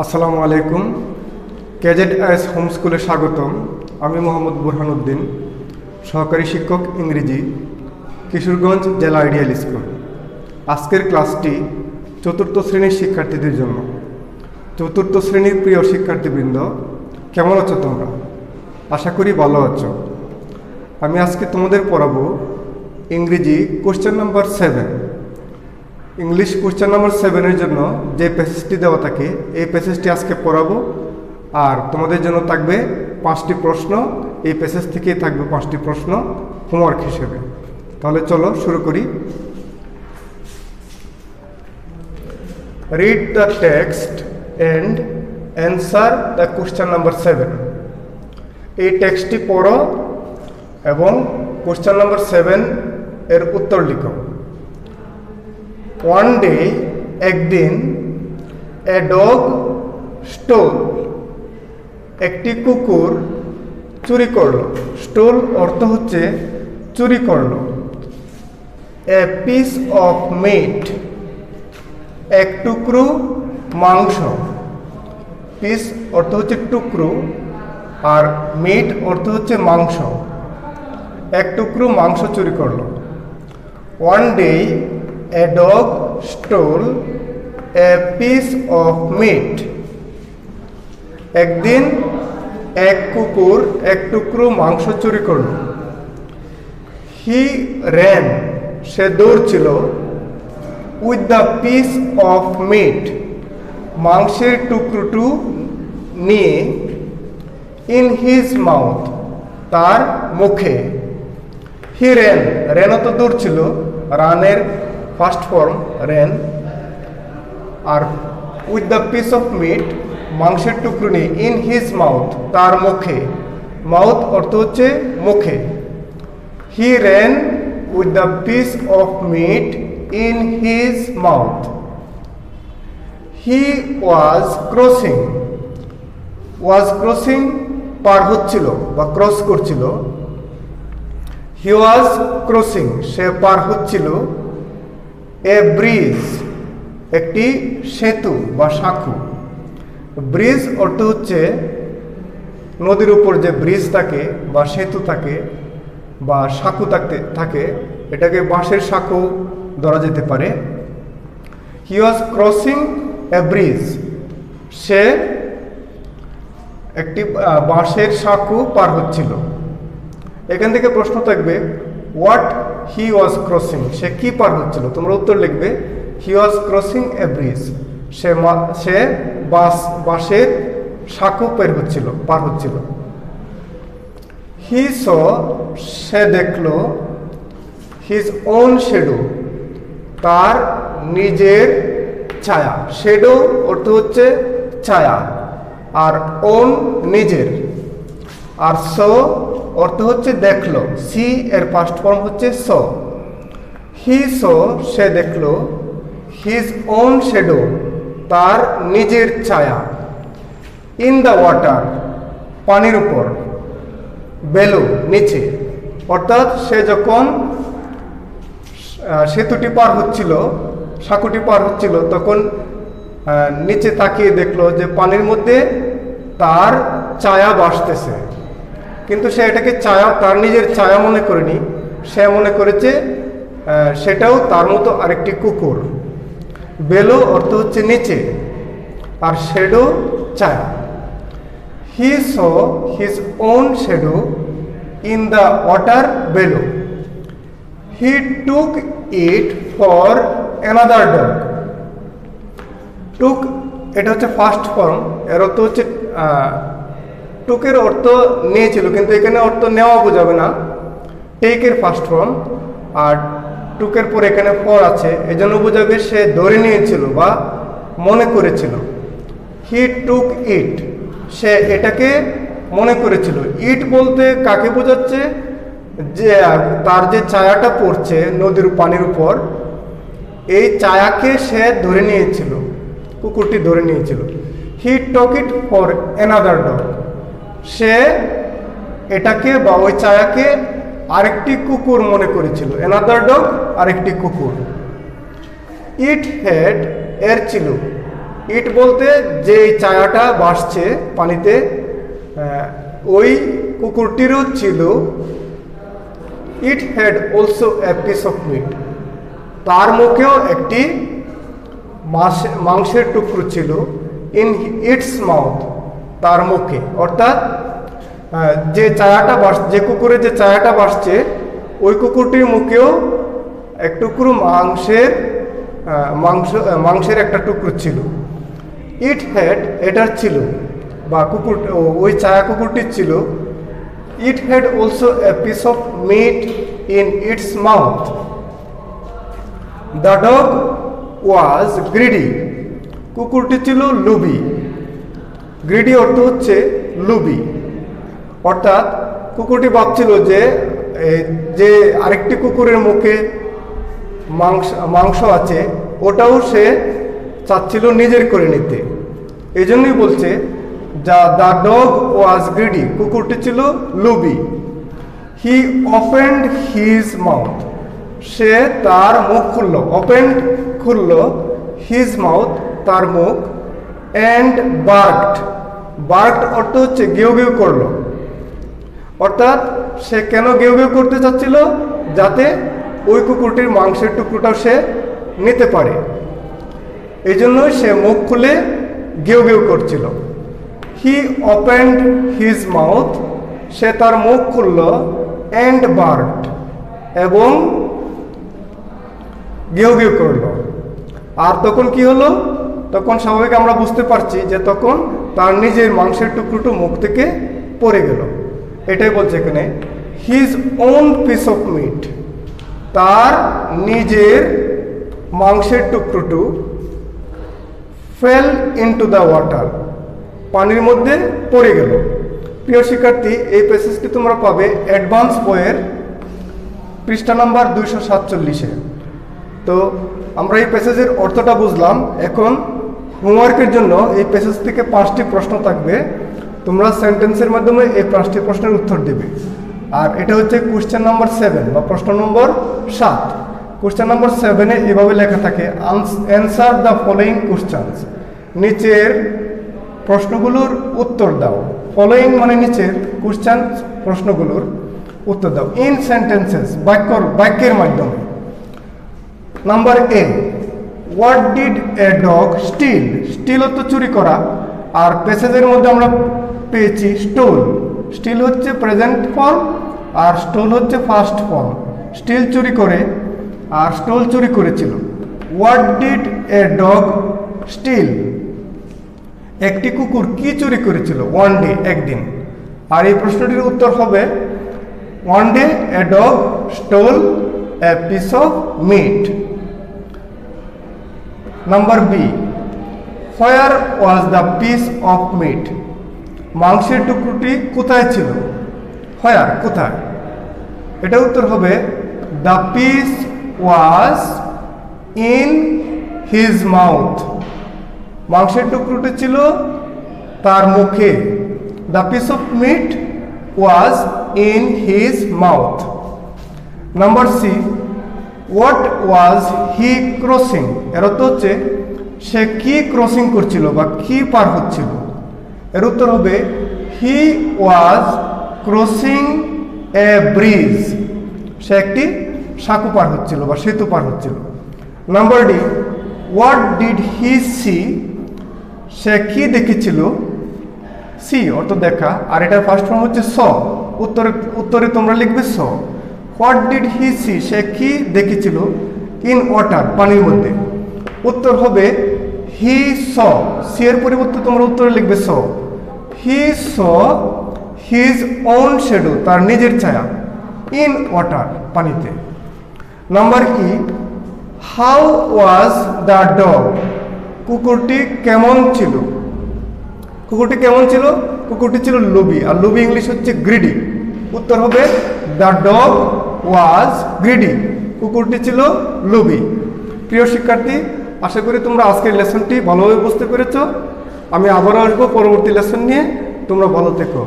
আসসালামু আলাইকুম। Caged S home স্কুলে স্বাগতম। আমি মোহাম্মদ বুরহানুদ্দিন, সহকারী শিক্ষক ইংরেজি, কিশোরগঞ্জ জেলা আইডিয়াল স্কুল। আজকের ক্লাসটি চতুর্থ শ্রেণীর শিক্ষার্থীদের জন্য। চতুর্থ শ্রেণীর প্রিয় শিক্ষার্থীবৃন্দ, কেমন আছো তোমরা? আশা করি ভালো আছো। আমি আজকে তোমাদের পড়াবো ইংরেজি question number 7। English question number 7-এর জন্য যে প্যাসেজটি দেওয়া থাকে এই প্যাসেজটি আজকে পড়াবো। আর তোমাদের জন্য থাকবে 5টি প্রশ্ন। এই প্যাসেজ থেকেই থাকবে 5টি প্রশ্ন হোমওয়ার্ক হিসেবে। তাহলে চলো শুরু করি। Read the text and answer the question number 7। এই টেক্সটটি পড়ো এবং কোশ্চেন নাম্বার 7 এর উত্তর লিখো। One day, একদিন, a dog stole, একটি কুকুর চুরি করলো। স্টোল অর্থ হচ্ছে চুরি করলো। a piece of meat, এক টুকরো মাংস। পিস অর্থ হচ্ছে টুকরো আর মিট অর্থ হচ্ছে মাংস। এক টুকরো মাংস চুরি করলো। One day, a dog stole a piece of meat. একদিন এক কুকুর এক টুকরো মাংস চুরি করল। He ran, say দৌড়ছিল, with the piece of meat, মাংসের টুকরোটু নিয়ে, in his mouth, তার মুখে। He ran, রেনও তো দৌড়ছিল, রানের ফার্স্ট ফর্ম রেন। আর with the piece of meat, মাংসের টুকরো নিয়ে, ইন হিজ মাউথ, তার মুখে। মাউথ অর্থ হচ্ছে মুখে। He ran with the piece of meat in his mouth. He was crossing, was crossing পার হচ্ছিল বা ক্রস করছিল। হি ওয়াজ ক্রসিং, সে পার হচ্ছিল। এ ব্রিজ, একটি সেতু বা সাঁকো। ব্রিজ অর্থ হচ্ছে নদীর উপর যে ব্রিজ থাকে বা সেতু থাকে বা সাঁকো থাকে, এটাকে বাঁশের সাঁকো ধরা যেতে পারে। হি ওয়াজ ক্রসিং এ ব্রিজ, সে একটি বাঁশের সাঁকো পার হচ্ছিল। এখান থেকে প্রশ্ন থাকবে হোয়াট হি ওয়াজ ক্রসিং, সে কি পার হচ্ছিল? তোমরা উত্তর লিখবে হি ওয়াজ ক্রসিং এ ব্রিজ, সে বাঁশের সাঁকো পার হচ্ছিল। হি স, সে দেখলো, হিজ ওন শ্যাডো, তার নিজের ছায়া। শ্যাডো অর্থ হচ্ছে ছায়া, আর ওন নিজের, আর স অর্থ হচ্ছে দেখলো। সি এর ফার্স্ট ফর্ম হচ্ছে স। হি স, সে দেখলো, হিজ ওন শ্যাডো, তার নিজের ছায়া। ইন দ্য ওয়াটার, পানির উপর। বেলো, নিচে। অর্থাৎ সে যখন সেতুটি পার হচ্ছিল, সাঁকোটি পার হচ্ছিল, তখন নিচে তাকিয়ে দেখলো যে পানির মধ্যে তার ছায়া ভাসতেছে। কিন্তু সে এটাকে ছায়া, তার নিজের ছায়া মনে করেনি। সে মনে করেছে সেটাও তার মতো আরেকটি কুকুর। বেলো অর্থ হচ্ছে নিচে, আর শ্যাডো ছায়া। He saw his own shadow in the water below. He took it for another dog. Took, এটা হচ্ছে ফার্স্ট ফর্ম। এর অর্থ হচ্ছে টুকের অর্থ নিয়েছিল, কিন্তু এখানে অর্থ নেওয়া বোঝাবে না। টেকের ফার্স্ট ফর্ম, আর টুকের পর এখানে ফর আছে, এজন্য বোঝাবে সে ধরে নিয়েছিল বা মনে করেছিল। হি টুক ইট, সে এটাকে মনে করেছিল। ইট বলতে কাকে বোঝাচ্ছে? যে তার যে ছায়াটা পড়ছে নদীর পানির উপর, এই ছায়াকে সে ধরে নিয়েছিল, কুকুরটি ধরে নিয়েছিল। হি টক ইট ফর অ্যানাদার ডগ, সে এটাকে বা ওই ছায়াকে আরেকটি কুকুর মনে করেছিল। অ্যানাদার ডগ, আরেকটি কুকুর। ইট হ্যাড, এর ছিল, ইট বলতে যে ছায়াটা ভাসছে পানিতে, ওই কুকুরটিরও ছিল। It had also a piece of meat, তার মুখেও একটি মাংসের টুকরো ছিল। ইন ইটস মাউথ, তার মুখে, অর্থাৎ যে কুকুরের যে ছায়াটা ভাসছে ওই কুকুরটির মুখেও এক টুকরো মাংসের একটা টুকরো ছিল। ইট হ্যাড, এটার ছিল, বা ওই ছায়া কুকুরটির ছিল। It had also a piece of meat in its mouth. The dog was greedy, কুকুরটি ছিল লুবি। গ্রিডি অর্থ হচ্ছে লুবি, অর্থাৎ কুকুরটি ভাবছিল যে আরেকটি কুকুরের মুখে মাংস আছে, ওটাও সে চাচ্ছিল নিজের করে নিতে। এই জন্যই বলছে দ্য ডগ ওয়াজ গ্রিডি, কুকুরটি ছিল লুবি। হি ওপেন্ড হিজ মাউথ, সে তার মুখ খুলল। ওপেন্ড খুলল, হিজ মাউথ তার মুখ। অ্যান্ড বার্কড অর্থ হচ্ছে গেউ গেউ করলো, অর্থাৎ সে কেন গেউ গেউ করতে চাচ্ছিল? যাতে ওই কুকুরটির মাংসের টুকরোটাও সে নিতে পারে, এই জন্যই সে মুখ খুলে গেউ গেউ করছিল। হি ওপেন্ড হিজ মাউথ, সে তার মুখ খুলল। অ্যান্ড বার্কড, এবং গেউ গেউ করল। আর তখন কি হলো? তখন স্বাভাবিক আমরা বুঝতে পারছি যে তখন তার নিজের মাংসের টুকরোটা মুখ থেকে পড়ে গেল। এটাই বলছে এখানে, his own piece of meat, তার নিজের মাংসের টুকরোটু ফেল ইনটু দ্য ওয়াটার, পানির মধ্যে পড়ে গেল। প্রিয় শিক্ষার্থী, এই প্যাসেজটি তোমরা পাবে অ্যাডভান্স বইয়ের পৃষ্ঠা নাম্বার 247-এ। তো আমরা এই প্যাসেজের অর্থটা বুঝলাম। এখন হোমওয়ার্কের জন্য এই প্যাসেজ থেকে 5টি প্রশ্ন থাকবে, তোমরা সেন্টেন্সের মাধ্যমে এই 5টি প্রশ্নের উত্তর দেবে। আর এটা হচ্ছে কোশ্চেন নাম্বার 7 বা প্রশ্ন নম্বর 7। কোশ্চেন নাম্বার 7-এ এভাবে লেখা থাকে, অ্যান্সার দ্য ফলোয়িং কোশ্চেনস, নিচের প্রশ্নগুলোর উত্তর দাও। ফলোয়িং মানে নিচের, কোশ্চেন প্রশ্নগুলোর উত্তর দাও। ইন সেন্টেন্সেস, বাক্যের মাধ্যমে। Number A, what did a dog steal? Steal অর্থ চুরি করা, আর প্যাসেজের মধ্যে আমরা পেয়েছি স্টোল। স্টিল হচ্ছে প্রেজেন্ট ফর্ম আর স্টোল হচ্ছে ফার্স্ট ফর্ম। স্টিল চুরি করে আর স্টোল চুরি করেছিল। What did a dog steal? একটি কুকুর কি চুরি করেছিল? ওয়ান ডে, একদিন। আর এই প্রশ্নটির উত্তর হবে, one day a dog stole a piece of meat. Number B, where was the piece of meat? মাংসের টুকরোটি কোথায় ছিল? হোয়ার, কোথায়? এটা উত্তর হবে, the piece was in his mouth. মাংসের টুকরোটি ছিল তার মুখে। The piece of meat was in his mouth. Number C, what was he crossing? এর অর্থ হচ্ছে সে কি ক্রসিং করছিল বা কি পার হচ্ছিল। এর উত্তর হবে, হি ওয়াজ ক্রসিং এ ব্রিজ। সে একটি সাঁকো পার হচ্ছিল বা সেতু পার হচ্ছিল। Number D, what did he see? সে কি দেখেছিল? সি অর্থ দেখা, আর এটার ফার্স্ট ফর্ম হচ্ছে স। উত্তরে তোমরা লিখবে saw. What did he see? সে কি দেখেছিল? ইন ওয়াটার, পানির মধ্যে। উত্তর হবে, হি স। সি এর পরিবর্তে তোমরা উত্তরে লিখবে saw. He saw his own shadow, তার নিজের ছায়া। ইন ওয়াটার, পানিতে। Number E, how was the dog? কুকুরটি কেমন ছিল? কুকুরটি কেমন ছিল? কুকুরটি ছিল লুবি, আর লুবি ইংলিশ হচ্ছে গ্রিডি। উত্তর হবে, দ্য ডগ ওয়াজ গ্রিডি। কুকুরটি ছিল লুবি। প্রিয় শিক্ষার্থী, আশা করি তোমরা আজকের লেসনটি ভালোভাবে বুঝতে পেরেছ। আমি আবারও আসবো পরবর্তী লেসন নিয়ে। তোমরা ভালো থেকো।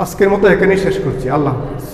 আজকের মতো এখানেই শেষ করছি। আল্লাহ হাফেজ।